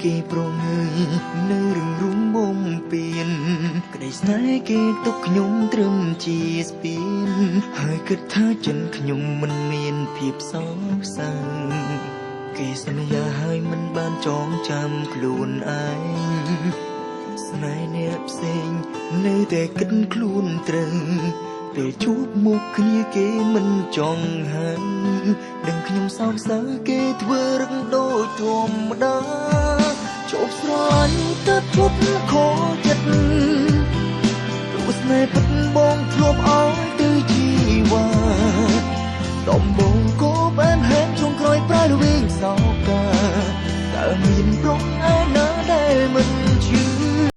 គេប្រងើយនៅរឿងរំបំពេញក្តីស្នេហ៍គេទុកខ្ញុំត្រឹមជាស្ពានហើយគិតថាចិនខ្ញុំមិនមានភាពសោកសៅគេសន្យាហើយមិនបានចងចាំខ្លួនឯងស្នេហ៍អ្នកផ្សេងនៅតែគិតខ្លួនត្រូវពេលជួបមុខគ្នាគេមិនចង់ហានដឹងខ្ញុំសោកសៅគេធ្វើរឹងដូចធម្មតាជប់ស្រឡាញ់ទៅឈប់ខកចិត្តទស្សនេយពិតបងធ្លាប់ឲ្យទៅជីវ៉ាដំបងក៏បានហែមចុងក្រោយប្រែល្វីងសោកកាតើមានប្រុសឯណាដែលមិន